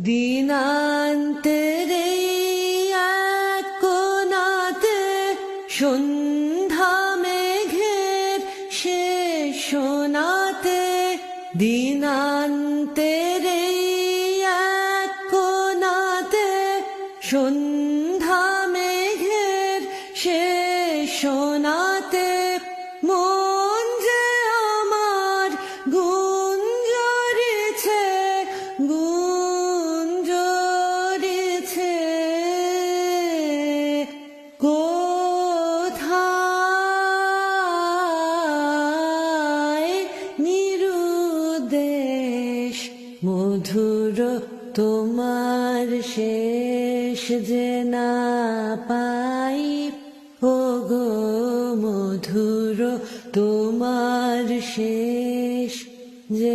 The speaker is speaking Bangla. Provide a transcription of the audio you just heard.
দিনান্তেরে এক কোণাতে সন্ধ্যা মেঘের শেষ সোনাতে, দিনান্তেরে এক কোণাতে সন্ধ্যা মেঘের শেষ সোনাতে, মন যে আমার গুঞ্জরিছে গুঞ্জরিছে, কোথায় নিরুদ্দেশ মধুর তোমার শেষ যে না পাই, ওগো মধুর তোমার শেষ যে